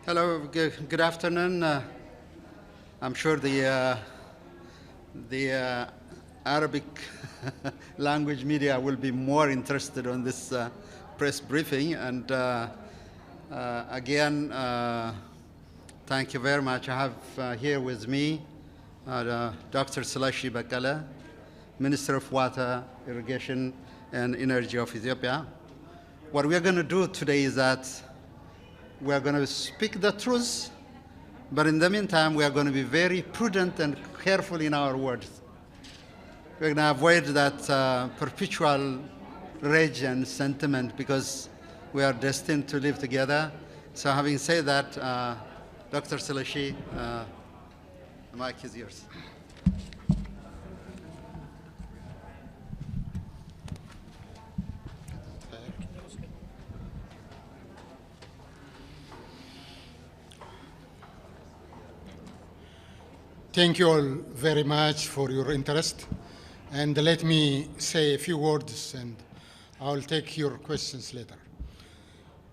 Hello, good afternoon. I'm sure the Arabic language media will be more interested in this press briefing. And again, thank you very much. I have here with me Dr. Salashi Bakala, Minister of Water, Irrigation, and Energy of Ethiopia. What we are going to do today is that we are going to speak the truth, but in the meantime, we are going to be very prudent and careful in our words. We're going to avoid that perpetual rage and sentiment because we are destined to live together. So having said that, Dr. Salashi, the mic is yours. Thank you all very much for your interest. And let me say a few words and I'll take your questions later.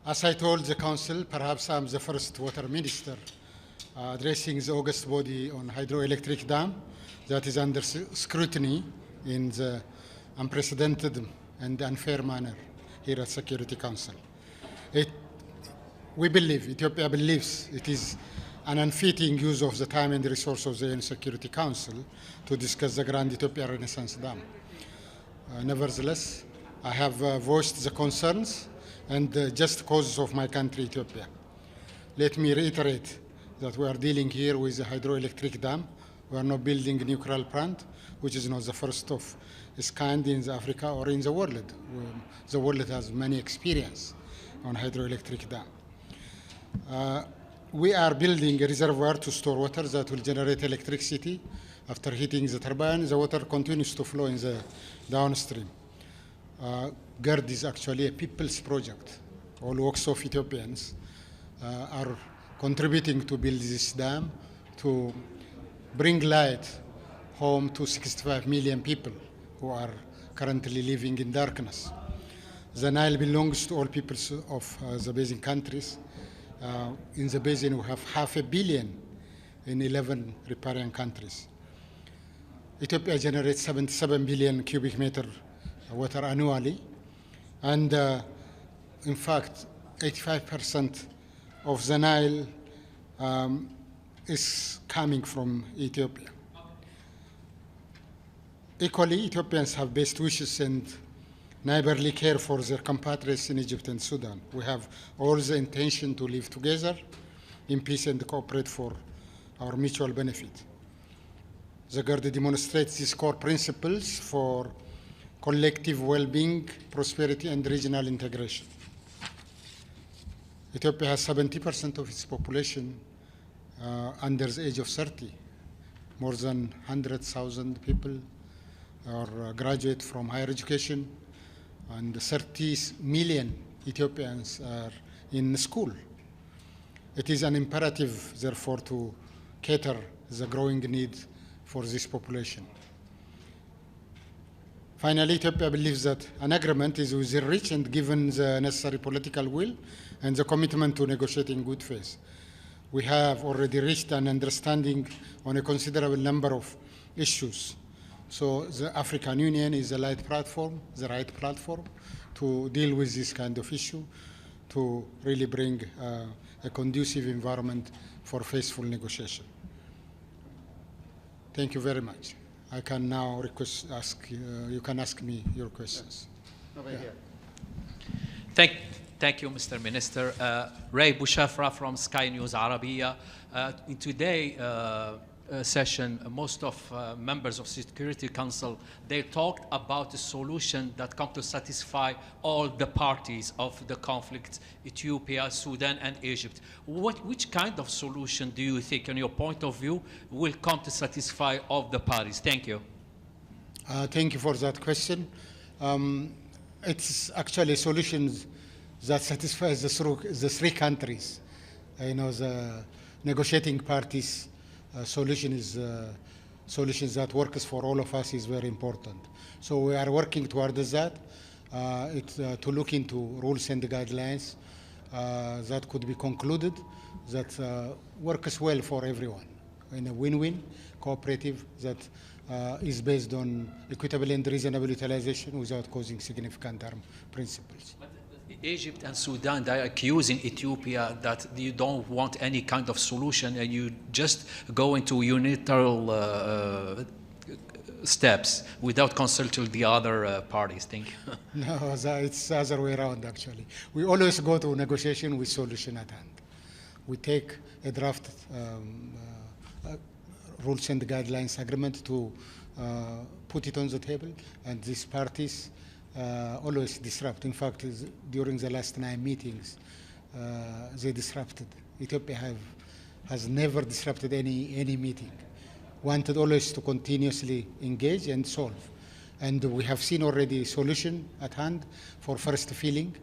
As I told the Council, perhaps I'm the first water minister addressing the August body on hydroelectric dam that is under scrutiny in the unprecedented and unfair manner here at Security Council. We believe, Ethiopia believes, it is an unfitting use of the time and the resources of the UN Security Council to discuss the Grand Ethiopia Renaissance Dam. Nevertheless, I have voiced the concerns and the just causes of my country, Ethiopia. Let me reiterate that we are dealing here with a hydroelectric dam. We are not building a nuclear plant, which is not the first of its kind in Africa or in the world. The world has many experience on hydroelectric dam. We are building a reservoir to store water that will generate electricity. After heating the turbine, the water continues to flow in the downstream. GERD is actually a people's project. All walks of Ethiopians are contributing to build this dam to bring light home to 65 million people who are currently living in darkness. The Nile belongs to all peoples of the basin countries. In the basin, we have 500 million in 11 riparian countries. Ethiopia generates 77 billion cubic meter water annually. And in fact, 85% of the Nile is coming from Ethiopia. Equally, Ethiopians have best wishes and neighborly care for their compatriots in Egypt and Sudan. We have all the intention to live together in peace and cooperate for our mutual benefit. The GERD demonstrates these core principles for collective well-being, prosperity, and regional integration. Ethiopia has 70% of its population under the age of 30. More than 100,000 people are graduate from higher education, and 30 million Ethiopians are in school. It is an imperative, therefore, to cater the growing need for this population. Finally, Ethiopia believes that an agreement is within reach and given the necessary political will and the commitment to negotiate in good faith. We have already reached an understanding on a considerable number of issues. So the African Union is the right platform to deal with this kind of issue, to really bring a conducive environment for faithful negotiation. Thank you very much. I can now you can ask me your questions. Over here. Thank you, Mr. Minister. Ray Bouchafra from Sky News Arabiya. In today's session, most of members of Security Council, they talked about a solution that come to satisfy all the parties of the conflict, Ethiopia, Sudan, and Egypt. Which kind of solution do you think, in your point of view, will come to satisfy all the parties? Thank you. Thank you for that question. It's actually solutions that satisfies the three countries. The negotiating parties solution is solutions that works for all of us is very important. So we are working towards that, to look into rules and guidelines that could be concluded that works well for everyone in a win-win cooperative that is based on equitable and reasonable utilization without causing significant harm principles. But Egypt and Sudan, they're accusing Ethiopia that you don't want any kind of solution and you just go into unilateral steps without consulting the other parties. Think. No, it's the other way around, actually. We always go to negotiation with solution at hand. We take a draft rules and guidelines agreement to put it on the table, and these parties always disrupt. In fact, during the last 9 meetings, they disrupted. Ethiopia has never disrupted any meeting. Wanted always to continuously engage and solve. And we have seen already a solution at hand for first filling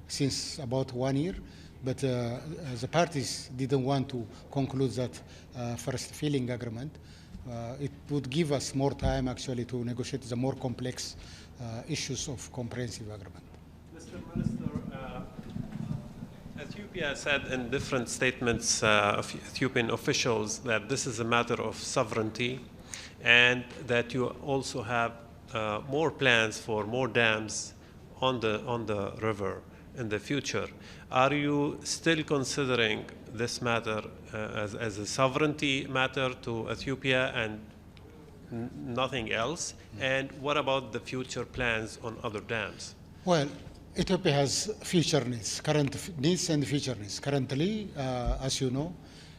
since about 1 year. But the parties didn't want to conclude that first filling agreement. It would give us more time actually to negotiate the more complex issues of comprehensive agreement. Mr. Minister, Ethiopia said in different statements of Ethiopian officials that this is a matter of sovereignty and that you also have more plans for more dams on the river in the future. Are you still considering this matter as a sovereignty matter to Ethiopia and nothing else? And what about the future plans on other dams? Well, Ethiopia has future needs, current needs and future needs. Currently, as you know,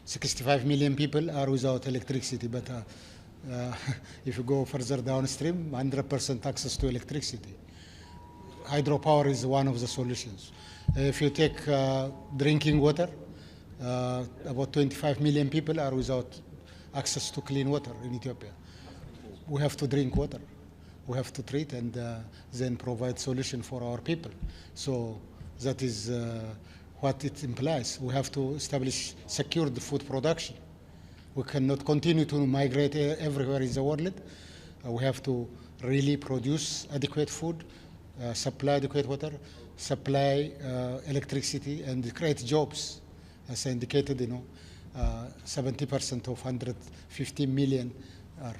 65 million people are without electricity, but if you go further downstream, 100% access to electricity. Hydropower is one of the solutions. If you take drinking water, about 25 million people are without access to clean water in Ethiopia. We have to drink water. We have to treat and then provide solution for our people. So that is what it implies. We have to establish secured food production. We cannot continue to migrate everywhere in the world. We have to really produce adequate food, supply adequate water, supply electricity, and create jobs. As I indicated, 70% of 150 million are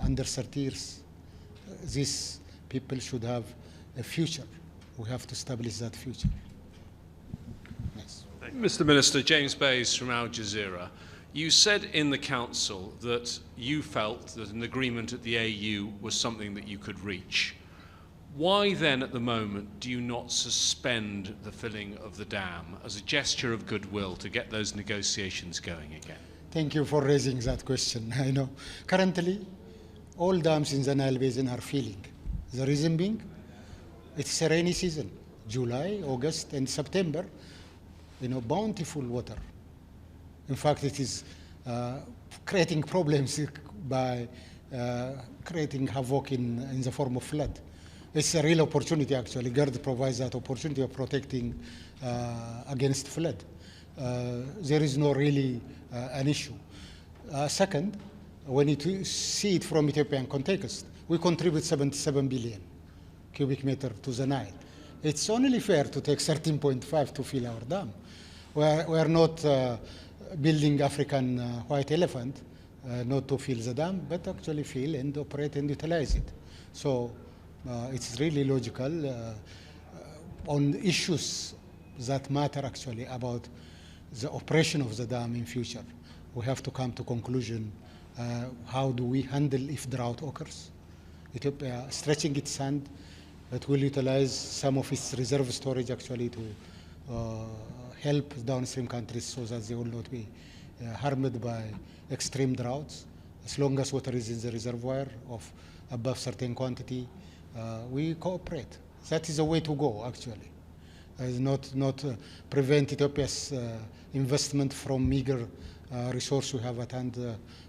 under 30 years. These people should have a future. We have to establish that future. Yes. Mr. Minister, James Bays from Al Jazeera. You said in the Council that you felt that an agreement at the AU was something that you could reach. Why then, at the moment, do you not suspend the filling of the dam as a gesture of goodwill to get those negotiations going again? Thank you for raising that question. I know. Currently, all dams in the Nile Basin are filling. The reason being, it's a rainy season. July, August, and September, bountiful water. In fact, it is creating problems by creating havoc in the form of flood. It's a real opportunity, actually. GERD provides that opportunity of protecting against flood. There is no really an issue. Second, when you see it from Ethiopian context, we contribute 77 billion cubic meter to the Nile. It's only fair to take 13.5 to fill our dam. We are not building African white elephant, not to fill the dam, but actually fill and operate and utilize it. So it's really logical on issues that matter actually about the operation of the dam in future. We have to come to conclusion, how do we handle if drought occurs? Ethiopia stretching its hand, but will utilize some of its reserve storage actually to help downstream countries so that they will not be harmed by extreme droughts. As long as water is in the reservoir of above certain quantity, we cooperate. That is the way to go, actually. Not prevent Ethiopia's investment from meager resource we have at hand,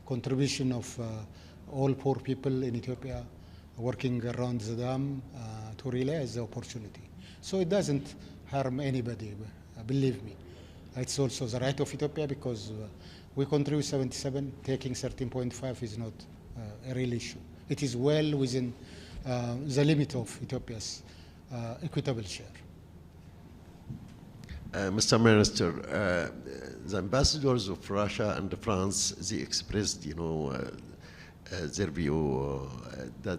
contribution of all poor people in Ethiopia working around the dam to realize the opportunity. So it doesn't harm anybody, believe me. It's also the right of Ethiopia because we contribute 77, taking 13.5 is not a real issue. It is well within the limit of Ethiopia's equitable share. Mr. Minister, the ambassadors of Russia and France, they expressed, their view that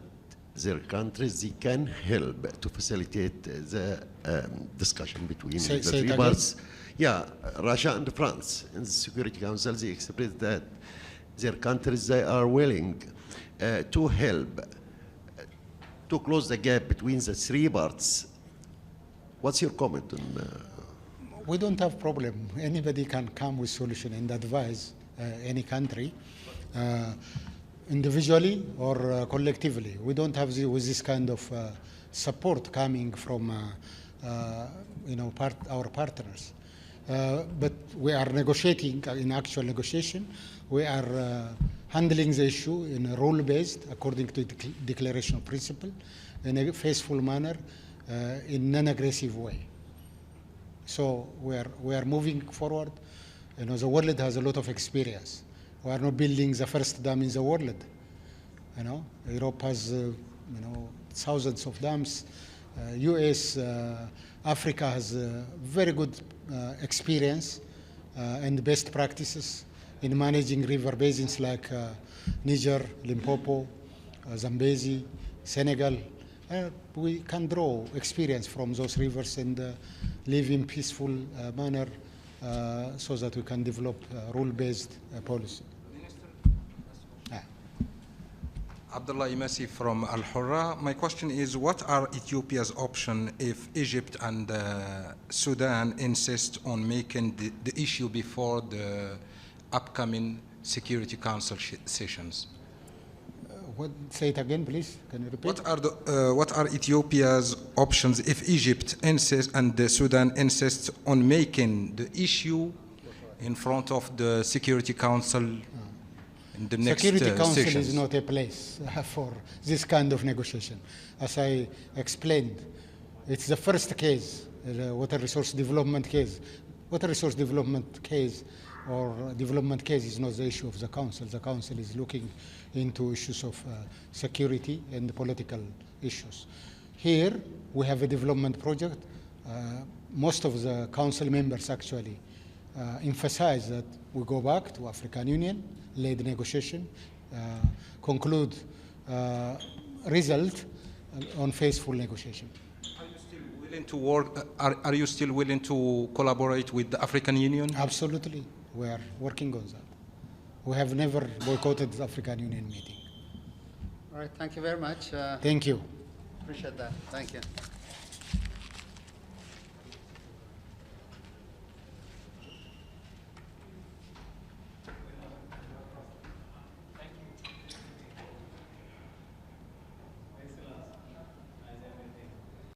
their countries, they can help to facilitate the discussion between the three parts. Yeah, Russia and France in the Security Council, they expressed that their countries, they are willing to help to close the gap between the three parts. What's your comment on? We don't have problem. Anybody can come with solution and advise any country, individually or collectively. We don't have with this kind of support coming from our partners. But we are negotiating in actual negotiation. We are handling the issue in a rule-based, according to the Declaration of Principle, in a faithful manner, in non-aggressive way. So we are moving forward. The world has a lot of experience. We are not building the first dam in the world. Europe has thousands of dams. US, Africa has very good experience and best practices in managing river basins like Niger, Limpopo, Zambezi, Senegal. We can draw experience from those rivers and live in peaceful manner so that we can develop rule-based policy. Abdullah Imasi from Al Hurra. My question is, what are Ethiopia's options if Egypt and Sudan insist on making the issue before the upcoming Security Council sessions? Say it again, please. Can you repeat? What are Ethiopia's options if Egypt insists and Sudan insists on making the issue in front of the Security Council in the next Security Council sessions? is not a place for this kind of negotiation. As I explained, it's the first case, the water resource development case. Water resource development case or development case is not the issue of the Council. The Council is looking into issues of security and political issues. Here, we have a development project. Most of the Council members actually emphasize that we go back to African Union, lead negotiation, conclude result on faithful negotiation. Are you still willing to work? Are you still willing to collaborate with the African Union? Absolutely, we are working on that. We have never boycotted the African Union meeting. All right, thank you very much. Thank you. Appreciate that. Thank you.